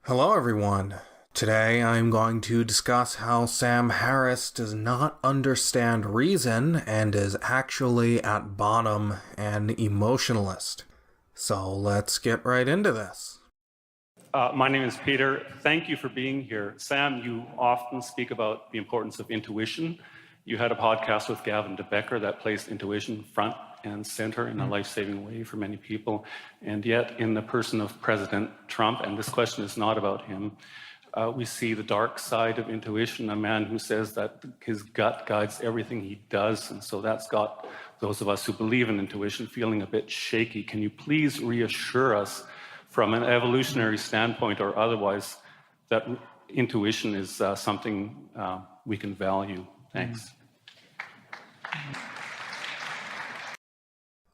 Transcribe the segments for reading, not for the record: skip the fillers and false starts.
Hello, everyone. Today I'm going to discuss how Sam Harris does not understand reason and is actually at bottom an emotionalist. So let's get right into this. My name is Peter. Thank you for being here. Sam, you often speak about the importance of intuition. You had a podcast with Gavin DeBecker that placed intuition front and center in a life-saving way for many people. And yet, in the person of President Trump, and this question is not about him, we see the dark side of intuition, a man who says that his gut guides everything he does. And so that's got those of us who believe in intuition feeling a bit shaky. Can you please reassure us from an evolutionary standpoint or otherwise that intuition is something we can value? Thanks.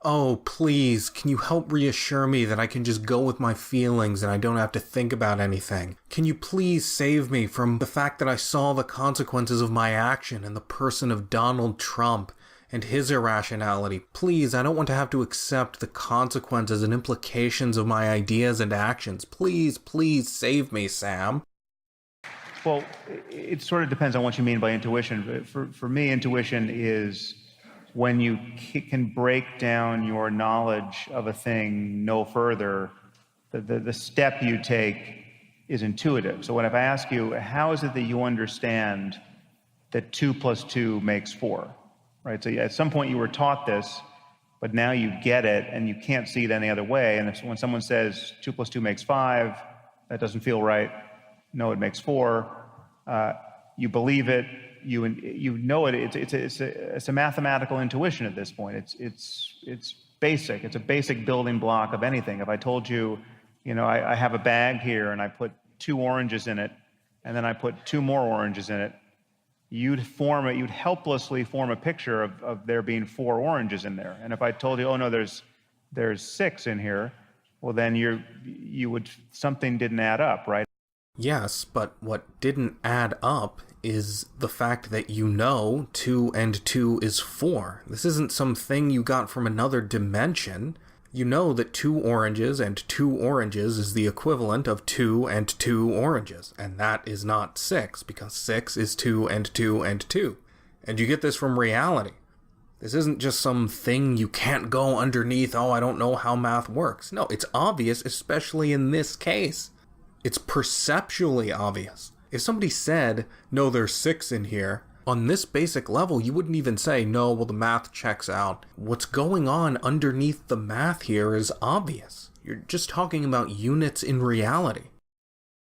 Oh, please, can you help reassure me that I can just go with my feelings and I don't have to think about anything? Can you please save me from the fact that I saw the consequences of my action in the person of Donald Trump and his irrationality? Please, I don't want to have to accept the consequences and implications of my ideas and actions. Please, please save me, Sam. Well, it sort of depends on what you mean by intuition. For me, intuition is when you can break down your knowledge of a thing no further, the step you take is intuitive. So if I ask you, how is it that you understand that 2 + 2 makes 4? Right? So at some point you were taught this, but now you get it and you can't see it any other way. And when someone says 2 + 2 makes 5, that doesn't feel right. No, it makes 4. You believe it. You know it. It's a mathematical intuition at this point. It's basic. It's a basic building block of anything. If I told you, I have a bag here and I put 2 oranges in it, and then I put 2 more oranges in it, you'd helplessly form a picture of there being 4 oranges in there. And if I told you, oh no, there's 6 in here, well then something didn't add up, right? Yes, but what didn't add up is the fact that 2 and 2 is 4. This isn't something you got from another dimension. You know that 2 oranges and 2 oranges is the equivalent of 2 and 2 oranges, and that is not 6, because 6 is 2 and 2 and 2. And you get this from reality. This isn't just some thing you can't go underneath, oh, I don't know how math works. No, it's obvious, especially in this case. It's perceptually obvious. If somebody said, no, there's 6 in here, on this basic level, you wouldn't even say, no, well, the math checks out. What's going on underneath the math here is obvious. You're just talking about units in reality.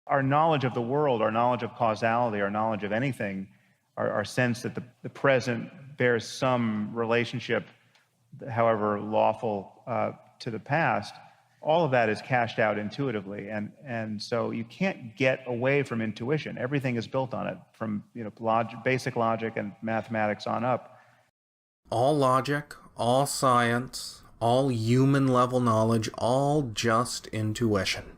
Our knowledge of the world, our knowledge of causality, our knowledge of anything, our sense that the present bears some relationship, however lawful, to the past, all of that is cashed out intuitively, and so you can't get away from intuition. Everything is built on it, from basic logic and mathematics on up. All logic, all science, all human level knowledge, all just intuition.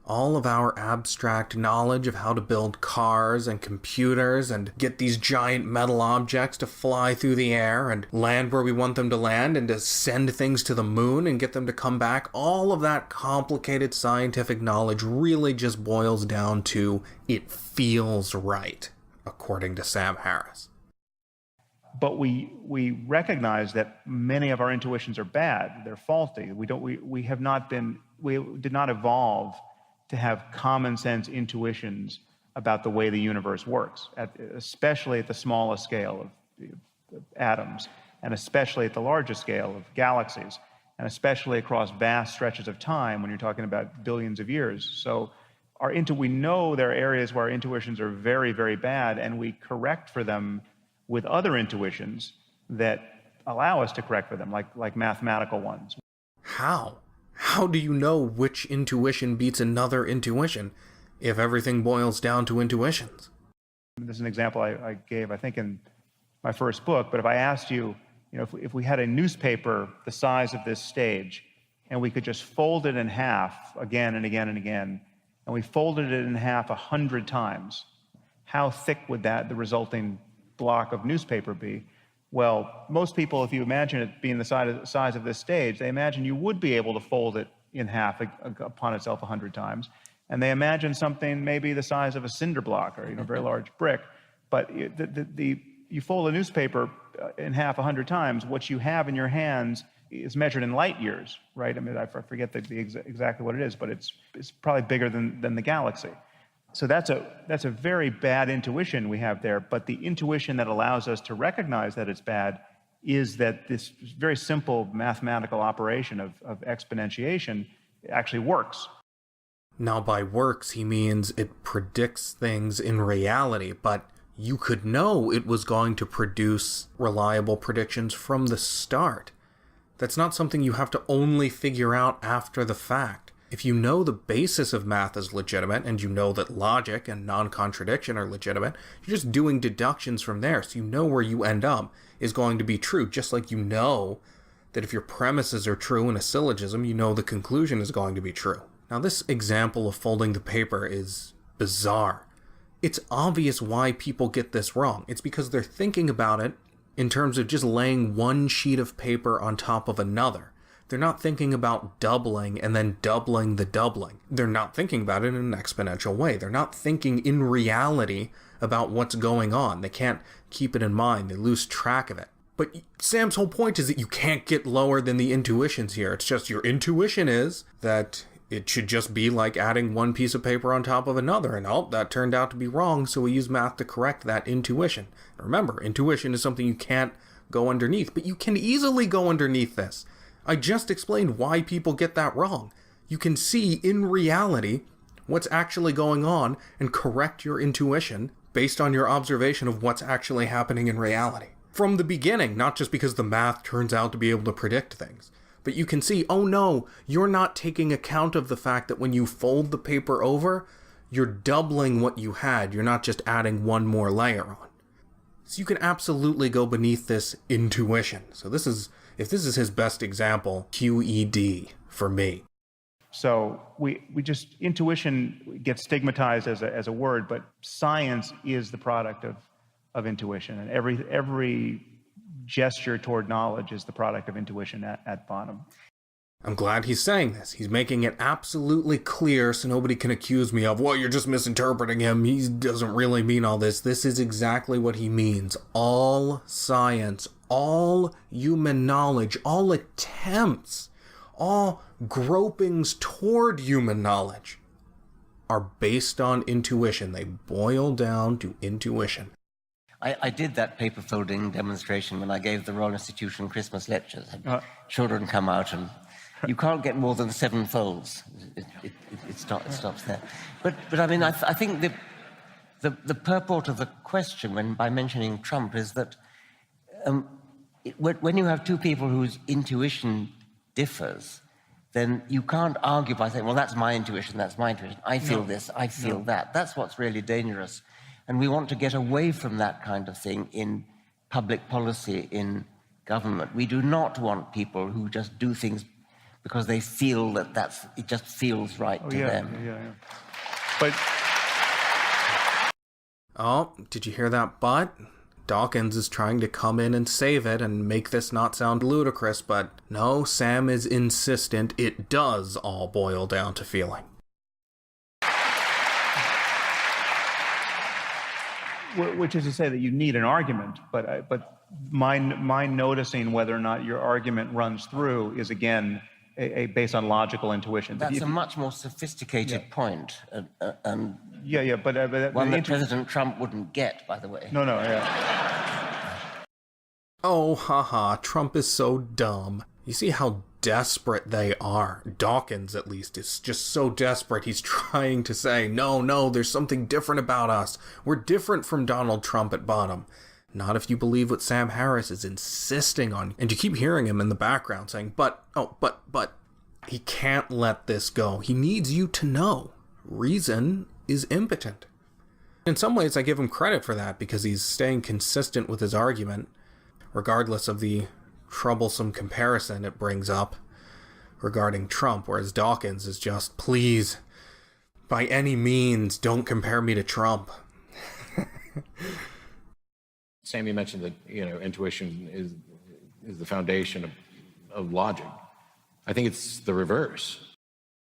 All of our abstract knowledge of how to build cars and computers and get these giant metal objects to fly through the air and land where we want them to land and to send things to the moon and get them to come back, all of that complicated scientific knowledge really just boils down to it feels right, according to Sam Harris. But we recognize that many of our intuitions are bad. They're faulty. We did not evolve to have common sense intuitions about the way the universe works, especially at the smallest scale of atoms, and especially at the largest scale of galaxies, and especially across vast stretches of time when you're talking about billions of years. So we know there are areas where our intuitions are very, very bad, and we correct for them with other intuitions that allow us to correct for them, like mathematical ones. How? How do you know which intuition beats another intuition if everything boils down to intuitions? This is an example I gave, I think, in my first book, but if I asked you, if we had a newspaper the size of this stage, and we could just fold it in half again and again and again, and we folded it in half 100 times, how thick would the resulting block of newspaper be? Well, most people, if you imagine it being the size of this stage, they imagine you would be able to fold it in half upon itself 100 times. And they imagine something maybe the size of a cinder block or, a very large brick. But you fold a newspaper in half 100 times, what you have in your hands is measured in light years, right? I mean, I forget exactly what it is, but it's probably bigger than the galaxy. So that's a very bad intuition we have there. But the intuition that allows us to recognize that it's bad is that this very simple mathematical operation of exponentiation actually works. Now, by works, he means it predicts things in reality, but you could know it was going to produce reliable predictions from the start. That's not something you have to only figure out after the fact. If you know the basis of math is legitimate, and you know that logic and non-contradiction are legitimate, you're just doing deductions from there, so you know where you end up is going to be true, just like you know that if your premises are true in a syllogism, you know the conclusion is going to be true. Now, this example of folding the paper is bizarre. It's obvious why people get this wrong. It's because they're thinking about it in terms of just laying one sheet of paper on top of another. They're not thinking about doubling and then doubling the doubling. They're not thinking about it in an exponential way. They're not thinking in reality about what's going on. They can't keep it in mind. They lose track of it. But Sam's whole point is that you can't get lower than the intuitions here. It's just your intuition is that it should just be like adding one piece of paper on top of another, and that turned out to be wrong, so we use math to correct that intuition. Remember, intuition is something you can't go underneath, but you can easily go underneath this. I just explained why people get that wrong. You can see in reality what's actually going on and correct your intuition based on your observation of what's actually happening in reality. From the beginning, not just because the math turns out to be able to predict things. But you can see, oh no, you're not taking account of the fact that when you fold the paper over, you're doubling what you had. You're not just adding one more layer on. So you can absolutely go beneath this intuition. So if this is his best example, QED for me. So we just, intuition gets stigmatized as a word, but science is the product of intuition. And every gesture toward knowledge is the product of intuition at bottom. I'm glad he's saying this. He's making it absolutely clear so nobody can accuse me of, well, you're just misinterpreting him. He doesn't really mean all this. This is exactly what he means. All science, all human knowledge, all attempts, all gropings toward human knowledge are based on intuition. They boil down to intuition. I did that paper folding demonstration when I gave the Royal Institution Christmas lectures. Children come out and you can't get more than 7 folds. It stops there. But I mean, I think the purport of the question by mentioning Trump is that when you have two people whose intuition differs, then you can't argue by saying, well, that's my intuition, that's my intuition. I feel this, I feel that. That's what's really dangerous. And we want to get away from that kind of thing in public policy, in government. We do not want people who just do things because they feel that it just feels right to them. Yeah. But oh, did you hear that but? Dawkins is trying to come in and save it and make this not sound ludicrous, but no, Sam is insistent it does all boil down to feeling. Which is to say that you need an argument, but my noticing whether or not your argument runs through is again based on logical intuition. That's a much more sophisticated point, and but one that President Trump wouldn't get, by the way. No. Oh, haha, Trump is so dumb. You see how desperate they are. Dawkins, at least, is just so desperate. He's trying to say, no, there's something different about us. We're different from Donald Trump at bottom. Not if you believe what Sam Harris is insisting on. And you keep hearing him in the background saying, but. He can't let this go. He needs you to know. Reason is impotent. In some ways, I give him credit for that because he's staying consistent with his argument, regardless of the troublesome comparison it brings up regarding Trump, whereas Dawkins is just, please, by any means, don't compare me to Trump. Sam, you mentioned that intuition is the foundation of logic. I think it's the reverse.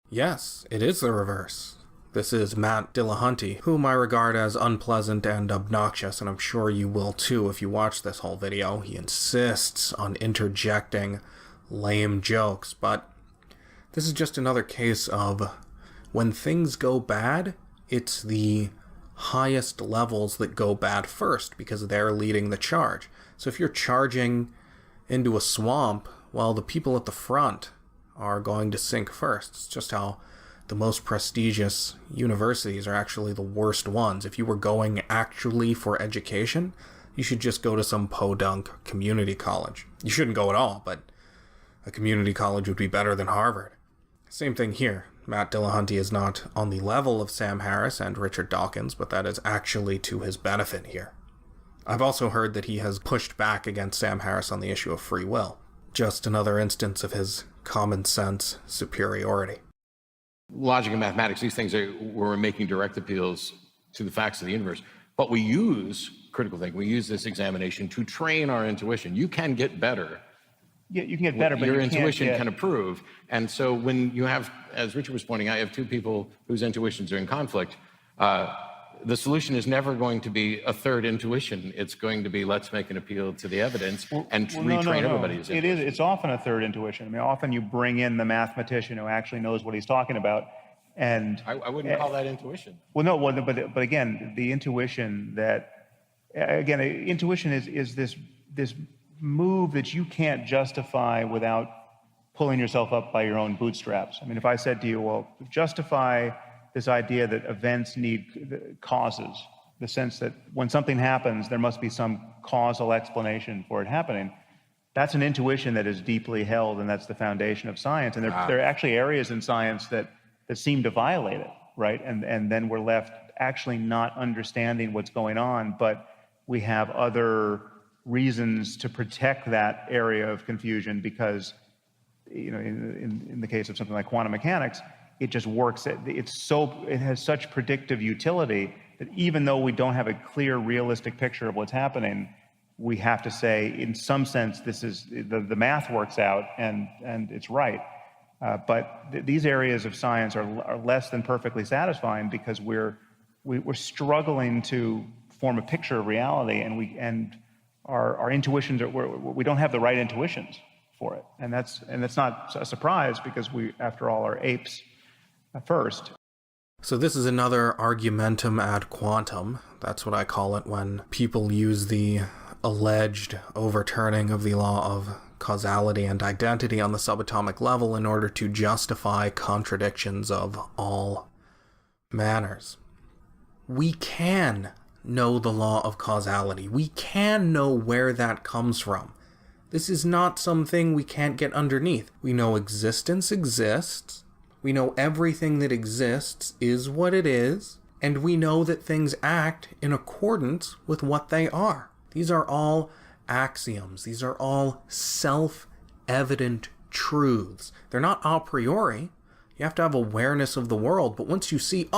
Yes, it is the reverse. This is Matt Dillahunty, whom I regard as unpleasant and obnoxious, and I'm sure you will too if you watch this whole video. He insists on interjecting lame jokes, but this is just another case of when things go bad, it's the highest levels that go bad first because they're leading the charge. So if you're charging into a swamp, well, the people at the front are going to sink first. It's just how the most prestigious universities are actually the worst ones. If you were going actually for education, you should just go to some podunk community college. You shouldn't go at all, but a community college would be better than Harvard. Same thing here. Matt Dillahunty is not on the level of Sam Harris and Richard Dawkins, but that is actually to his benefit here. I've also heard that he has pushed back against Sam Harris on the issue of free will. Just another instance of his common sense superiority. Logic and mathematics, these things are where we're making direct appeals to the facts of the universe. But we use critical thinking, we use this examination to train our intuition. You can get better. Yeah, you can get better, but your you intuition can't can improve. And so when you have, as Richard was pointing out, I have two people whose intuitions are in conflict. The solution is never going to be a third intuition. It's going to be, let's make an appeal to the evidence and retrain everybody's intuition. It's often a third intuition. I mean, often you bring in the mathematician who actually knows what he's talking about. And I wouldn't call that intuition. But again, the intuition intuition is this move that you can't justify without pulling yourself up by your own bootstraps. I mean, if I said to you, well, justify this idea that events need causes, the sense that when something happens, there must be some causal explanation for it happening. That's an intuition that is deeply held, and that's the foundation of science. And there are actually areas in science that seem to violate it, right? And then we're left actually not understanding what's going on, but we have other reasons to protect that area of confusion because, you know, in the case of something like quantum mechanics, it just works. It has such predictive utility that even though we don't have a clear, realistic picture of what's happening, we have to say, in some sense, this is the math works out and it's right. But these areas of science are less than perfectly satisfying because we're struggling to form a picture of reality, and our intuitions we don't have the right intuitions for it, and that's not a surprise because we, after all, are apes first. So this is another argumentum ad quantum. That's what I call it when people use the alleged overturning of the law of causality and identity on the subatomic level in order to justify contradictions of all manners. We can know the law of causality. We can know where that comes from. This is not something we can't get underneath. We know existence exists. We know everything that exists is what it is. And we know that things act in accordance with what they are. These are all axioms. These are all self-evident truths. They're not a priori. You have to have awareness of the world. But once you see,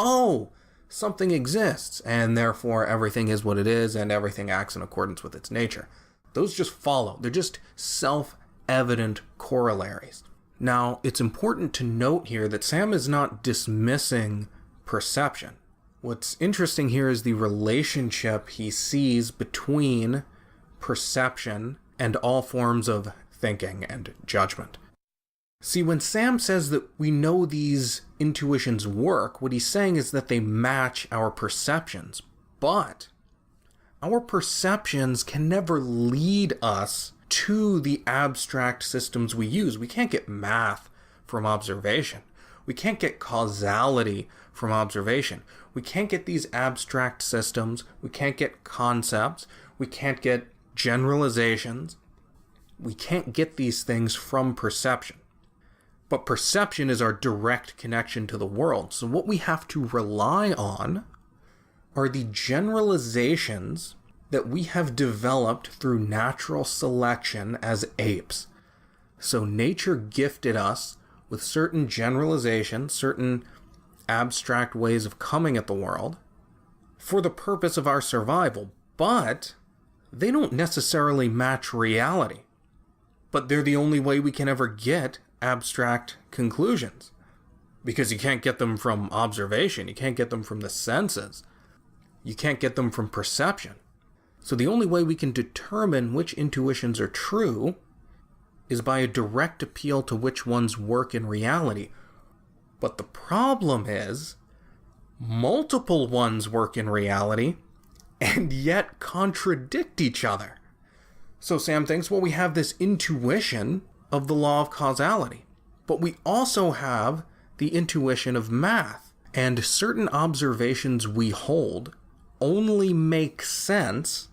something exists, and therefore everything is what it is, and everything acts in accordance with its nature, those just follow. They're just self-evident corollaries. Now, it's important to note here that Sam is not dismissing perception. What's interesting here is the relationship he sees between perception and all forms of thinking and judgment. See, when Sam says that we know these intuitions work, what he's saying is that they match our perceptions. But our perceptions can never lead us to the abstract systems we use. We can't get math from observation. We can't get causality from observation. We can't get these abstract systems. We can't get concepts. We can't get generalizations. We can't get these things from perception. But perception is our direct connection to the world. So what we have to rely on are the generalizations that we have developed through natural selection as apes. So nature gifted us with certain generalizations, certain abstract ways of coming at the world for the purpose of our survival, but they don't necessarily match reality. But they're the only way we can ever get abstract conclusions. because you can't get them from observation, you can't get them from the senses, you can't get them from perception. So the only way we can determine which intuitions are true is by a direct appeal to which ones work in reality. But the problem is, multiple ones work in reality and yet contradict each other. So Sam thinks, well, we have this intuition of the law of causality, but we also have the intuition of math, and certain observations we hold only make sense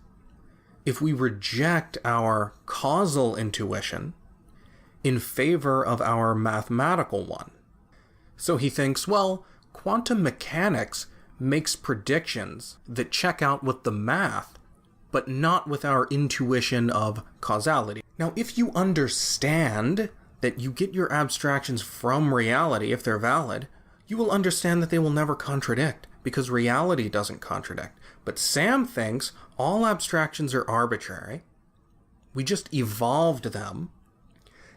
if we reject our causal intuition in favor of our mathematical one. So he thinks, well, quantum mechanics makes predictions that check out with the math, but not with our intuition of causality. Now, if you understand that you get your abstractions from reality, if they're valid, you will understand that they will never contradict, because reality doesn't contradict. But Sam thinks all abstractions are arbitrary. We just evolved them,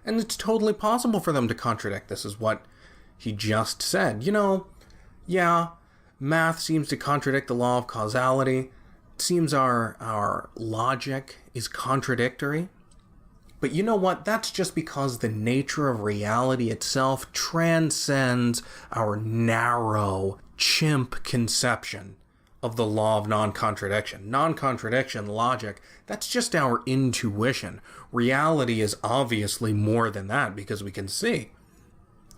and it's totally possible for them to contradict. This is what he just said. Yeah, math seems to contradict the law of causality. It seems our logic is contradictory. But you know what? That's just because the nature of reality itself transcends our narrow, chimp conception of the law of non-contradiction. Non-contradiction logic, that's just our intuition. Reality is obviously more than that, because we can see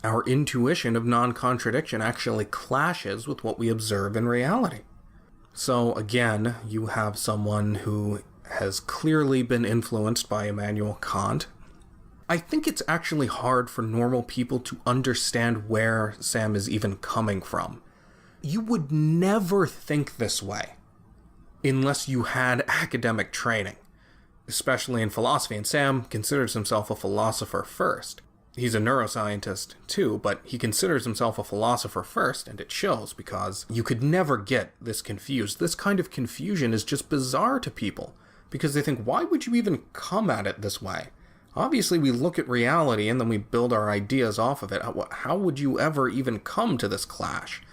our intuition of non-contradiction actually clashes with what we observe in reality. So again, you have someone who has clearly been influenced by Immanuel Kant. I think it's actually hard for normal people to understand where Sam is even coming from. You would never think this way unless you had academic training, especially in philosophy. And Sam considers himself a philosopher first. He's a neuroscientist too, but he considers himself a philosopher first, and it shows, because you could never get this confused. This kind of confusion is just bizarre to people, because they think, why would you even come at it this way? Obviously, we look at reality and then we build our ideas off of it. How would you ever even come to this clash?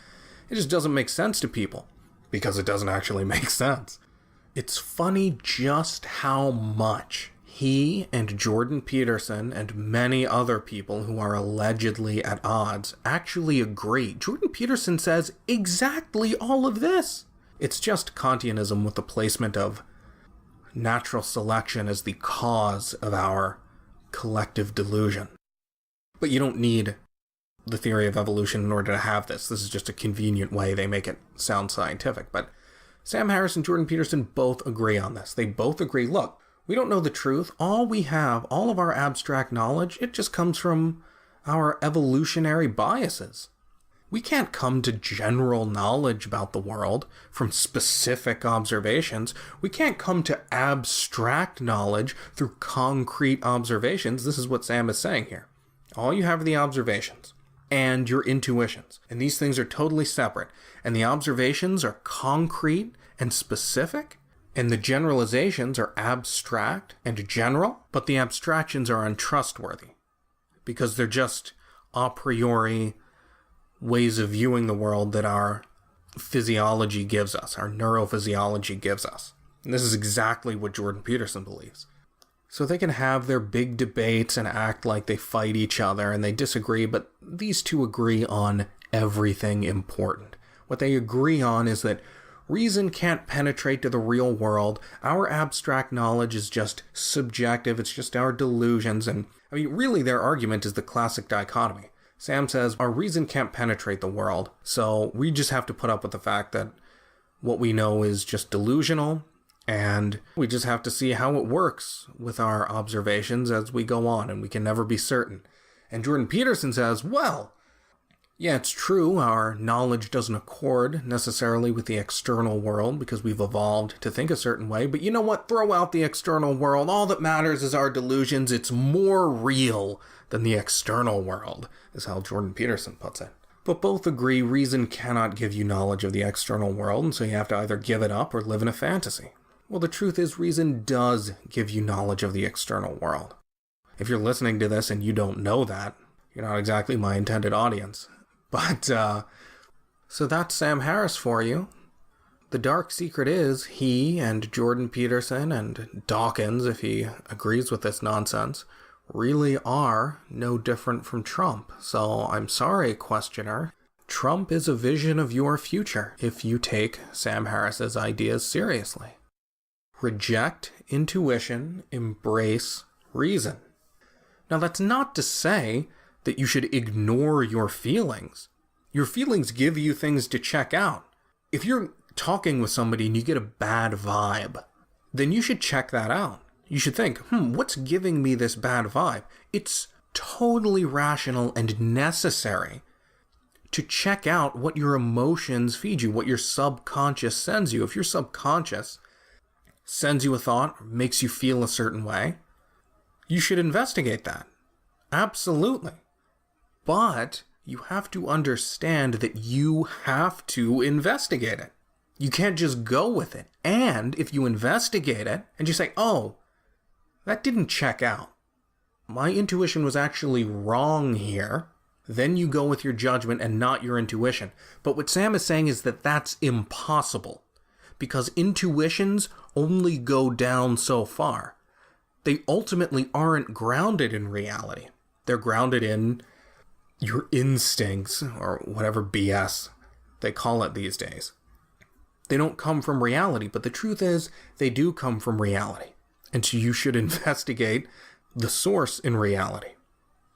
It just doesn't make sense to people, because it doesn't actually make sense. It's funny just how much he and Jordan Peterson and many other people who are allegedly at odds actually agree. Jordan Peterson says exactly all of this. It's just Kantianism with the placement of natural selection as the cause of our collective delusion. But you don't need the theory of evolution in order to have this. This is just a convenient way they make it sound scientific. But Sam Harris and Jordan Peterson both agree on this. They both agree, look, we don't know the truth. All we have, all of our abstract knowledge, it just comes from our evolutionary biases. We can't come to general knowledge about the world from specific observations. We can't come to abstract knowledge through concrete observations. This is what Sam is saying here. All you have are the observations and your intuitions. And these things are totally separate. And the observations are concrete and specific, and the generalizations are abstract and general, but the abstractions are untrustworthy because they're just a priori ways of viewing the world that our physiology gives us, our neurophysiology gives us. And this is exactly what Jordan Peterson believes. So they can have their big debates and act like they fight each other and they disagree, but these two agree on everything important. What they agree on is that reason can't penetrate to the real world. Our abstract knowledge is just subjective. It's just our delusions. And I mean, really their argument is the classic dichotomy. Sam says our reason can't penetrate the world, so we just have to put up with the fact that what we know is just delusional, and we just have to see how it works with our observations as we go on, and we can never be certain. And Jordan Peterson says, well, yeah, it's true, our knowledge doesn't accord necessarily with the external world because we've evolved to think a certain way, but you know what? Throw out the external world. All that matters is our delusions. It's more real than the external world, is how Jordan Peterson puts it. But both agree reason cannot give you knowledge of the external world, and so you have to either give it up or live in a fantasy. Well, the truth is reason does give you knowledge of the external world. If you're listening to this and you don't know that, you're not exactly my intended audience. But, so that's Sam Harris for you. The dark secret is he and Jordan Peterson and Dawkins, if he agrees with this nonsense, really are no different from Trump. So I'm sorry, questioner. Trump is a vision of your future if you take Sam Harris's ideas seriously. Reject intuition, embrace reason. Now, that's not to say that you should ignore your feelings. Your feelings give you things to check out. If you're talking with somebody and you get a bad vibe, then you should check that out. You should think, what's giving me this bad vibe? It's totally rational and necessary to check out what your emotions feed you, what your subconscious sends you. If your subconscious sends you a thought, makes you feel a certain way, you should investigate that. Absolutely. But you have to understand that you have to investigate it. You can't just go with it. And if you investigate it and you say, oh, that didn't check out, my intuition was actually wrong here, then you go with your judgment and not your intuition. But what Sam is saying is that that's impossible, because intuitions only go down so far. They ultimately aren't grounded in reality. They're grounded in your instincts, or whatever BS they call it these days. They don't come from reality, but the truth is they do come from reality. And so you should investigate the source in reality.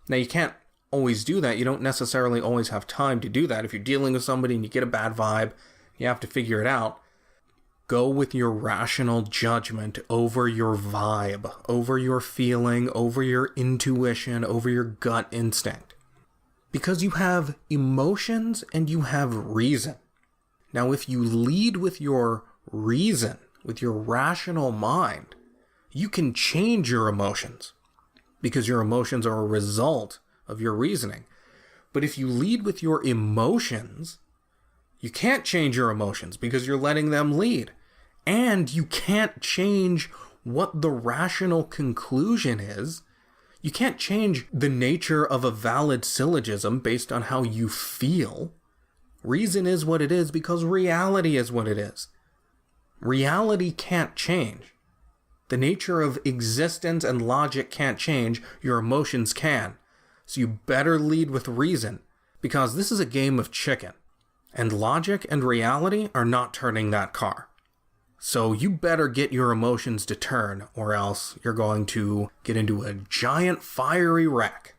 Now, you can't always do that. You don't necessarily always have time to do that. If you're dealing with somebody and you get a bad vibe, you have to figure it out. Go with your rational judgment over your vibe, over your feeling, over your intuition, over your gut instinct. Because you have emotions and you have reason. Now, if you lead with your reason, with your rational mind, you can change your emotions, because your emotions are a result of your reasoning. But if you lead with your emotions, you can't change your emotions because you're letting them lead. And you can't change what the rational conclusion is. You can't change the nature of a valid syllogism based on how you feel. Reason is what it is because reality is what it is. Reality can't change. The nature of existence and logic can't change. Your emotions can. So you better lead with reason, because this is a game of chicken, and logic and reality are not turning that car. So you better get your emotions to turn, or else you're going to get into a giant fiery wreck.